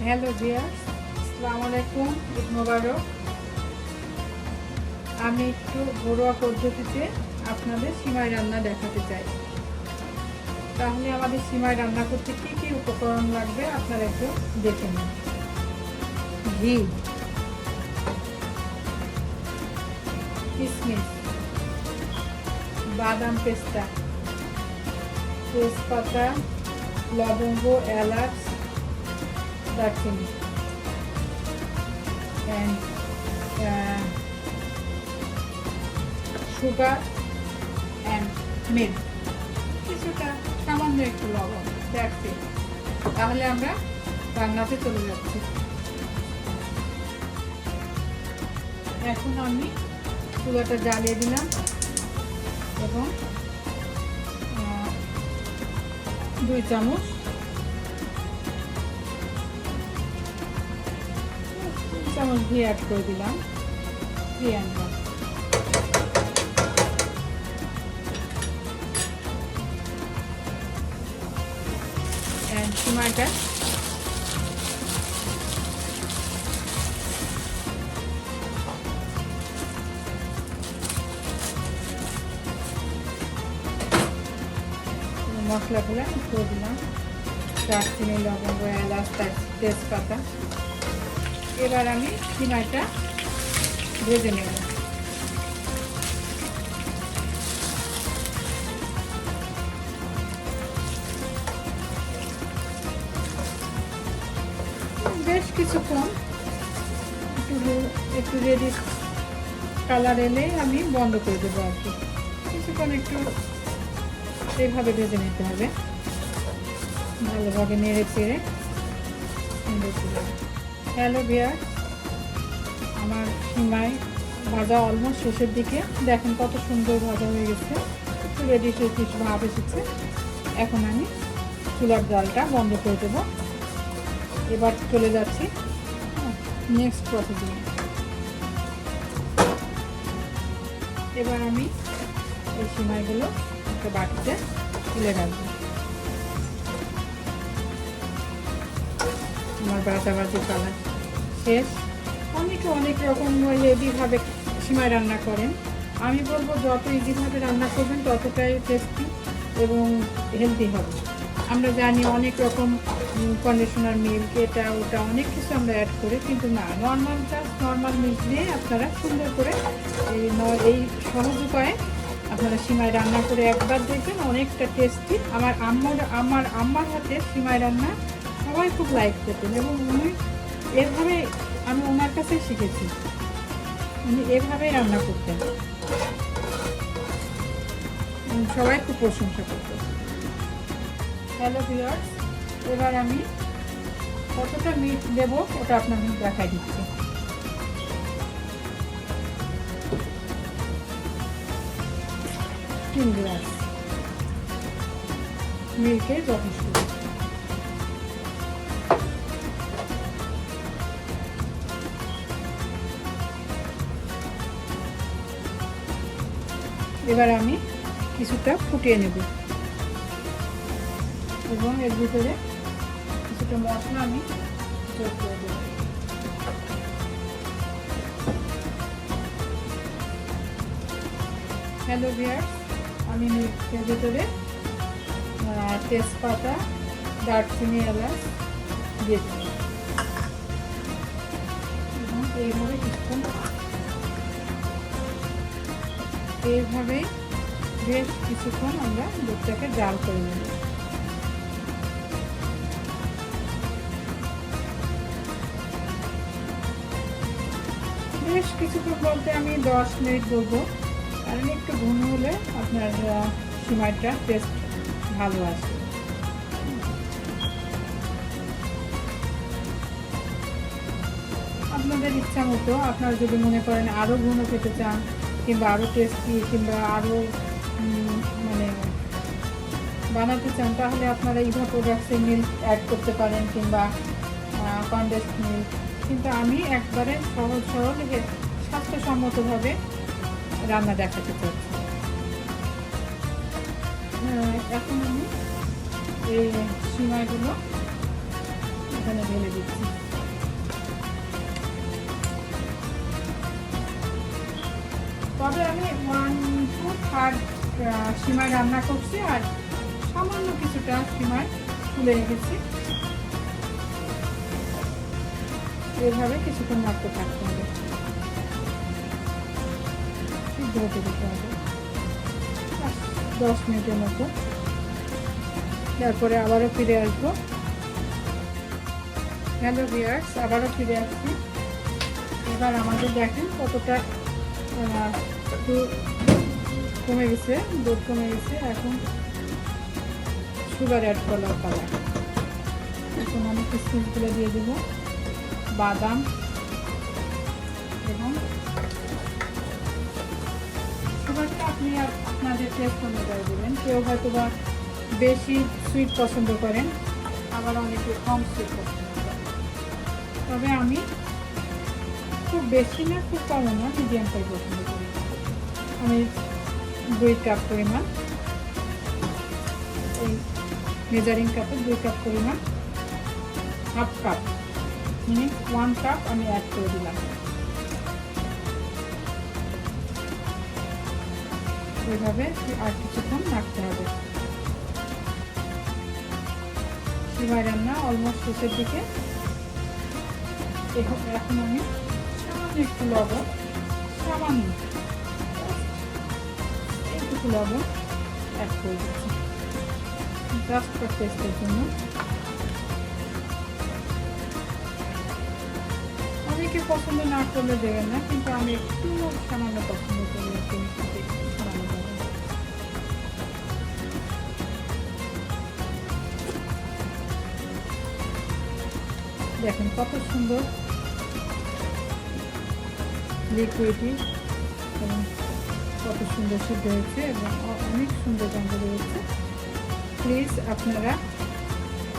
Hello viewers, আসসালামু আলাইকুম, ঈদ মোবারক। আমি একটু ঘরোয়া পদ্ধতিতে আপনাদের সিমাই রান্না দেখাতে চাই। তাহলে আমাদের সিমাই রান্না করতে কী কী উপকরণ লাগবে আপনারা একটু দেখে নিন। ঘি, কিশমিশ, বাদাম পেস্তা, তেজপাতা, লবঙ্গ, এলাচ, দারচিনি and sugar and milk, কিছুটা সামান্য একটু লবণ, that's it। তাহলে আমরা রান্নাতে চলে যাচ্ছি। এখন আমি চুলাটা জ্বালিয়ে দিলাম এবং 2 চামচ ঘি অ্যাড করে দিলাম। 3 সিমাইটা মশলাগুলো করে দিলাম, দারচিনি, লবঙ্গ, এলাচ, তেজপাতা। এবার আমি সিমাইটা ভেজে নেব। বেশ কিছুক্ষণ একটু রেডি কালার এলে আমি বন্ধ করে দেবো আর কি। কিছুক্ষণ একটু এইভাবে ভেজে নিতে হবে, ভালোভাবে নেড়ে চেড়ে। হ্যালো ভিউয়ার্স, আমার সিমাই ভাজা অলমোস্ট শেষের দিকে। দেখেন কত সুন্দর ভাজা হয়ে গেছে, একটু রেডি কিছু ভাব এসেছে। এখন আমি চুলার জালটা বন্ধ করে দেবো। এবার চলে যাচ্ছি নেক্সট প্রসিডিং। এবার আমি এই সিমাইগুলো একটা বাটিতে তুলে রাখবো। আমার ভাজাভাজি কালার শেষ। অনেকে অনেক রকম ইজিভাবে সিমাই রান্না করেন। আমি বলবো যত ইজিভাবে রান্না করবেন ততটাই টেস্টি এবং হেলদি হবে। আমরা জানি অনেক রকম কন্ডিশনার মিল্ক, এটা ওটা অনেক কিছু আমরা অ্যাড করি, কিন্তু না, নর্মাল মিল্ক দিয়ে আপনারা সুন্দর করে এই সহজ উপায়ে আপনারা সিমাই রান্না করে একবার দেখবেন, অনেকটা টেস্টি। আমার আম্মার হাতে সিমাই রান্না সবাই খুব লাইক করতেন এবং উনি এভাবে, আমি ওনার কাছে শিখেছি, উনি এভাবেই রান্না করতেন, সবাই খুব প্রশংসা করতেন। হ্যালো ভিউয়ার্স, এবার আমি কতটা মিট দেব ওটা আপনাদের দেখাই দিচ্ছি। তিন গ্লাস মিল্কের যথেষ্ট। এবার আমি কিছুটা ফুটিয়ে নেব এবং এর ভিতরে কিছুটা মশলা আমি যোগ করে দেব। হ্যালো ভিউয়ার্স, আমি মিক্সের ভিতরে তেজপাতা, দারচিনি, এলাচ দিয়ে দেব এবং এইভাবে বেশ কিছুক্ষণ আমরা দুধটাকে জাল করে নেব। বেশ কিছুক্ষণ বলতে আমি 10 মিনিট বলবো, কারণ একটু ঘন হলে আপনার সিমাইটা টেস্ট ভালো আসে। আপনাদের ইচ্ছা মতো, আপনারা যদি মনে করেন আরও ঘন খেতে চান কিংবা আরও টেস্টি কিংবা আরও মানে বানাতে চান, তাহলে আপনারা ইভা প্রোডাক্টসের মিল্ক অ্যাড করতে পারেন কিংবা কনডেন্সড মিল্ক। কিন্তু আমি একবারে সহজ সরল স্বাস্থ্যসম্মতভাবে রান্না দেখাতে চাচ্ছি। এখন আমি এই সিমাইগুলো এখানে ঢেলে দিচ্ছি। তবে আমি 1/4 সিমাই রান্না করছি, আর সামান্য কিছুটা সিমাই তুলে রেখেছি। এভাবে কিছুক্ষণ নাড়তে থাকতে হবে, ধরতে দিতে হবে 10 মিনিটের মতো। তারপরে আবারও ফিরে আসবো। হ্যালো ভিউয়ার্স, আবারও ফিরে আসছি। এবার আমাদের দেখেন কতটা একটু কমে গেছে, দুধ কমে গেছে। এখন সুগার অ্যাড করার পালা। এখন আমি কিশমিশগুলো দিয়ে দেব, বাদাম এবং সুগারটা আপনি আপনাদের টেস্ট অনুযায়ী দেবেন। কেউ হয়তো বা বেশি সুইট পছন্দ করেন, আবার অনেকে কম সুইট পছন্দ করেন। তবে আমি খুব বেশি না, খুব কমও না, মিডিয়ামটাই পছন্দ করি। আমি 2 কাপ পরিমাণ, এই মেজারিং কাপে 2 কাপ পরিমাণ, হাফ কাপ মিনিট 1 কাপ আমি অ্যাড করে দিলাম। এইভাবে আর কিছুক্ষণ নাড়তে হবে। সিমাই রান্না অলমোস্ট শেষের দিকে। এখন আমি সামান্য একটু লবণ, সামান্য এইটুকু লবণ অ্যাড করে দিচ্ছি, জাস্ট ফর টেস্টের জন্য। অনেকে পছন্দ না করলে দেবেন না, কিন্তু আমি একটু সামান্য পছন্দ করি। দেখেন কত সুন্দর লিকুইডি এবং কত সুন্দর সিদ্ধ হয়েছে এবং অনেক সুন্দর গন্ধ বেরোচ্ছে। প্লিজ আপনারা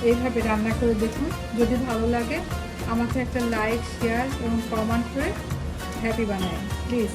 এইভাবে রান্না করে দেখুন। যদি ভালো লাগে আমাকে একটা লাইক, শেয়ার এবং কমেন্ট করে হ্যাপি বানায় প্লিজ।